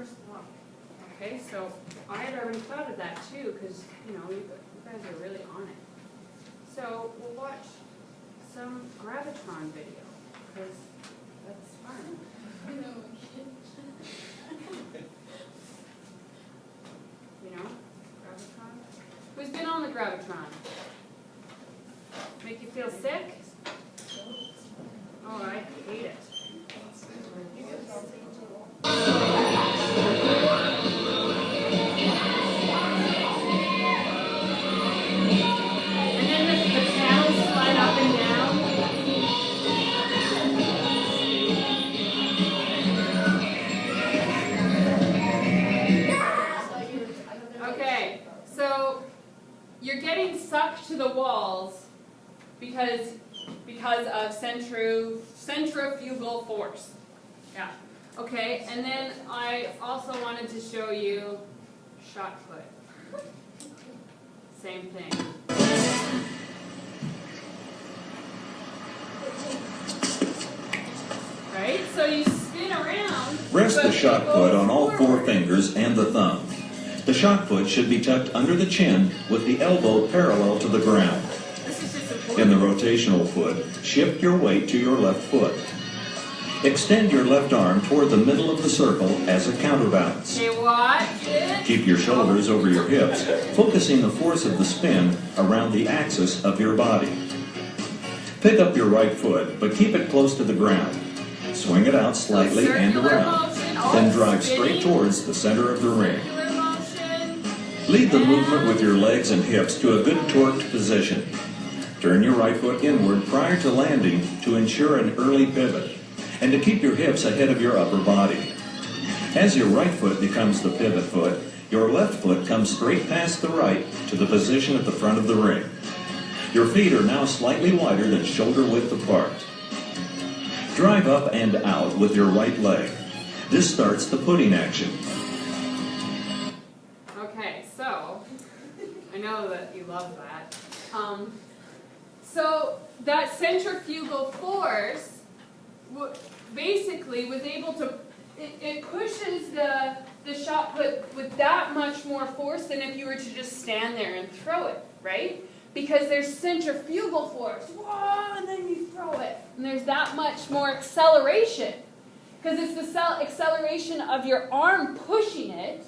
first look. Okay, so I had already thought of that too, because, you guys are really on it. So we'll watch some Gravitron video, because that's fun. Gravitron? Who's been on the Gravitron? Make you feel sick? Oh, I hate it. And then the panels slide up and down. Okay, so you're getting sucked to the walls because of centrifugal force. Yeah. Okay, and then I also wanted to show you shot put. Same thing. Right? So you spin around. Rest the shot put on all four fingers and the thumb. The shot put should be tucked under the chin with the elbow parallel to the ground. In the rotational foot, shift your weight to your left foot. Extend your left arm toward the middle of the circle as a counterbalance. Okay, watch it. Keep your shoulders over your hips, focusing the force of the spin around the axis of your body. Pick up your right foot, but keep it close to the ground. Swing it out slightly and around. Then drive straight towards the center of the ring. Lead the movement with your legs and hips to a good torqued position. Turn your right foot inward prior to landing to ensure an early pivot, and to keep your hips ahead of your upper body. As your right foot becomes the pivot foot, your left foot comes straight past the right to the position at the front of the ring. Your feet are now slightly wider than shoulder width apart. Drive up and out with your right leg. This starts the putting action. Okay, so I know that you love that. So that centrifugal force basically was able to, it pushes the shot put with that much more force than if you were to just stand there and throw it, right? Because there's centrifugal force, whoa, and then you throw it. And there's that much more acceleration. Because it's the acceleration of your arm pushing it,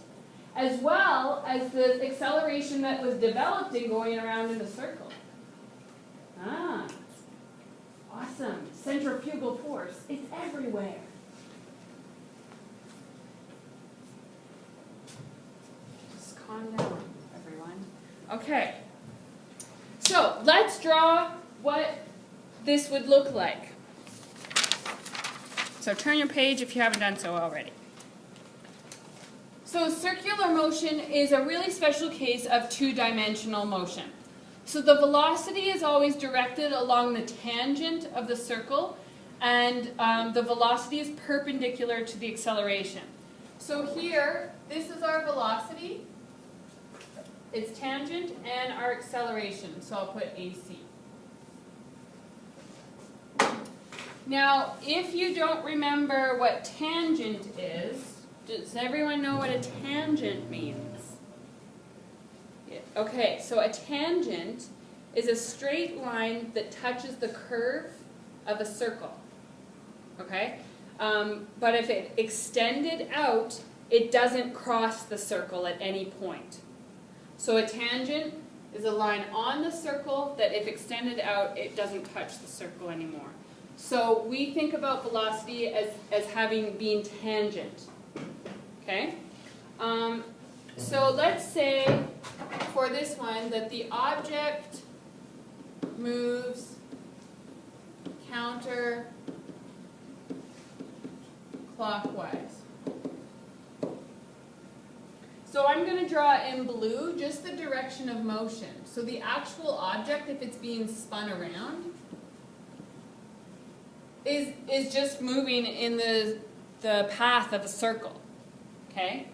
as well as the acceleration that was developed in going around in a circle. Ah, awesome. Centrifugal force. It's everywhere. Just calm down, everyone. Okay. So, let's draw what this would look like. So turn your page if you haven't done so already. So circular motion is a really special case of two-dimensional motion. So the velocity is always directed along the tangent of the circle, and the velocity is perpendicular to the acceleration. So here, this is our velocity, its tangent, and our acceleration. So I'll put AC. Now, if you don't remember what tangent is, does everyone know what a tangent means? Yeah. Okay, so a tangent is a straight line that touches the curve of a circle. Okay? But if it extended out, it doesn't cross the circle at any point. So a tangent is a line on the circle that if extended out, it doesn't touch the circle anymore. So we think about velocity as having been tangent. Okay? So let's say for this one that the object moves counterclockwise. So I'm going to draw in blue just the direction of motion. So the actual object, if it's being spun around, is just moving in the path of a circle, okay?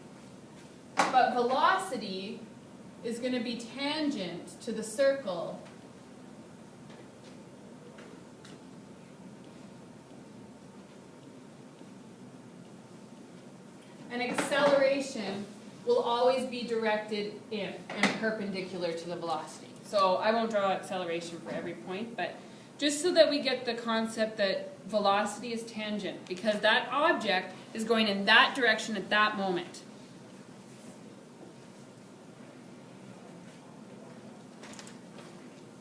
But velocity is going to be tangent to the circle and acceleration will always be directed in and perpendicular to the velocity. So I won't draw acceleration for every point, but just so that we get the concept that velocity is tangent, because that object is going in that direction at that moment.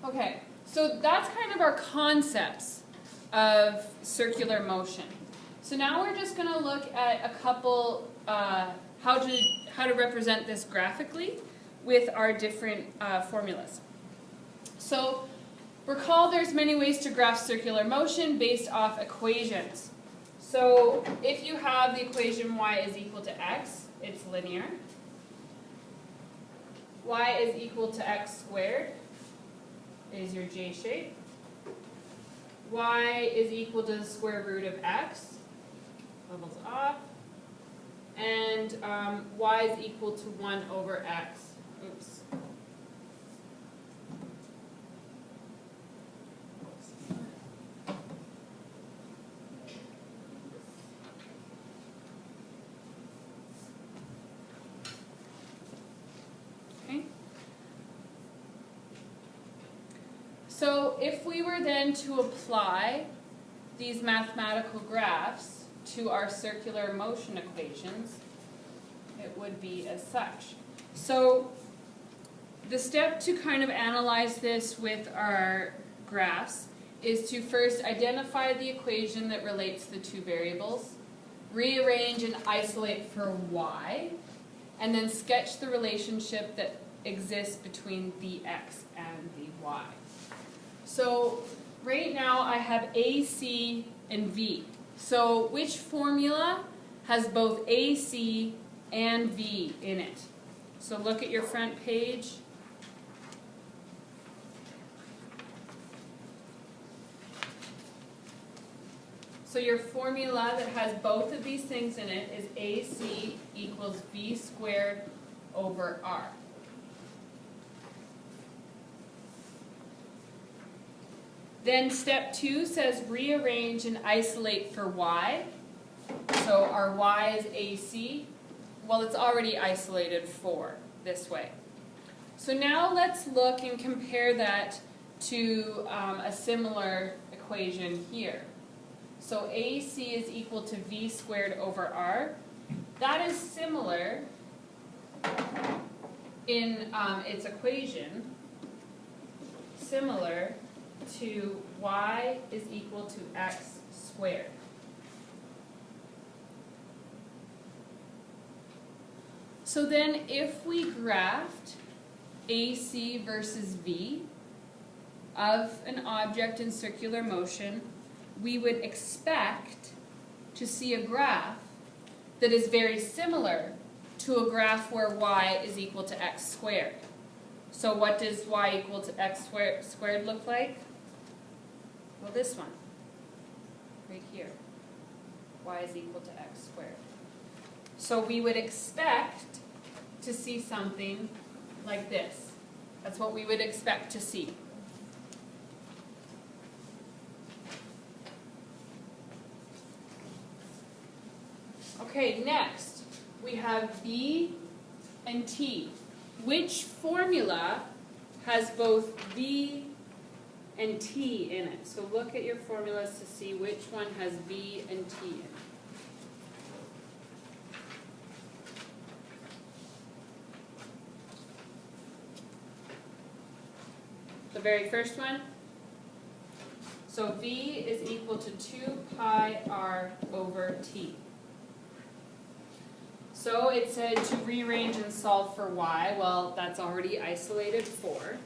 Okay, so that's kind of our concepts of circular motion. So now we're just going to look at a couple, how to represent this graphically with our different formulas. So recall there's many ways to graph circular motion based off equations. So if you have the equation y is equal to x, it's linear. Y is equal to x squared is your J shape. Y is equal to the square root of x, levels off. And y is equal to 1 over x. Oops. Okay. So if we were then to apply these mathematical graphs to our circular motion equations, it would be as such. So the step to kind of analyze this with our graphs is to first identify the equation that relates the two variables, rearrange and isolate for y, and then sketch the relationship that exists between the x and the y. So right now I have A, C, and V. So which formula has both A, C, and V in it? So look at your front page. So your formula that has both of these things in it is AC equals V squared over R. Then step 2 says rearrange and isolate for y. So our y is AC. Well, it's already isolated for this way. So now let's look and compare that to a similar equation here. So AC is equal to V squared over R. That is similar in its equation, similar to y is equal to x squared. So then if we graphed AC versus V of an object in circular motion, we would expect to see a graph that is very similar to a graph where y is equal to x squared. So what does y equal to x squared look like? Well, this one, right here. Y is equal to x squared. So we would expect to see something like this. That's what we would expect to see. Okay, next we have B and T. Which formula has both V and T in it? So look at your formulas to see which one has V and T in it. The very first one. So V is equal to 2 pi r over T. So it said to rearrange and solve for y. Well, that's already isolated for.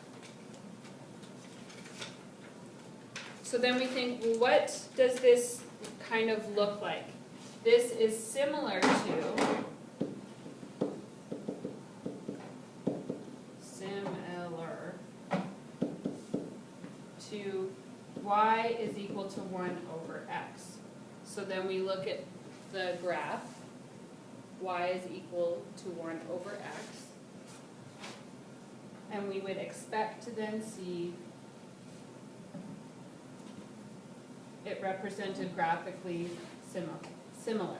So then we think, well, what does this kind of look like? This is similar to y is equal to 1 over x. So then we look at the graph. Y is equal to 1 over x. And we would expect to then see it represented graphically similar.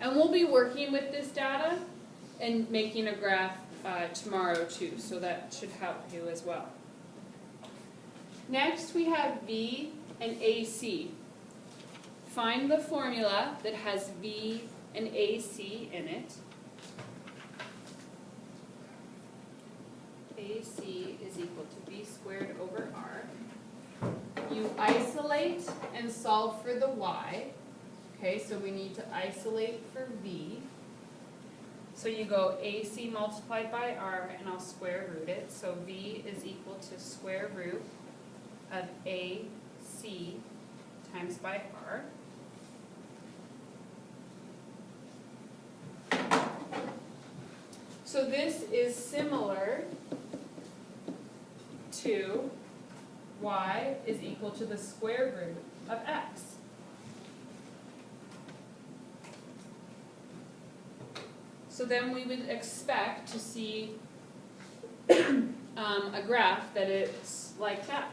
And we'll be working with this data and making a graph tomorrow too, so that should help you as well. Next we have V and AC. Find the formula that has V and AC in it. AC is equal to V squared over R. You isolate and solve for the Y. Okay, so we need to isolate for V. So you go AC multiplied by R, and I'll square root it. So V is equal to square root of AC times by R. So this is similar to Y is equal to the square root of X. So then we would expect to see a graph that it's like that.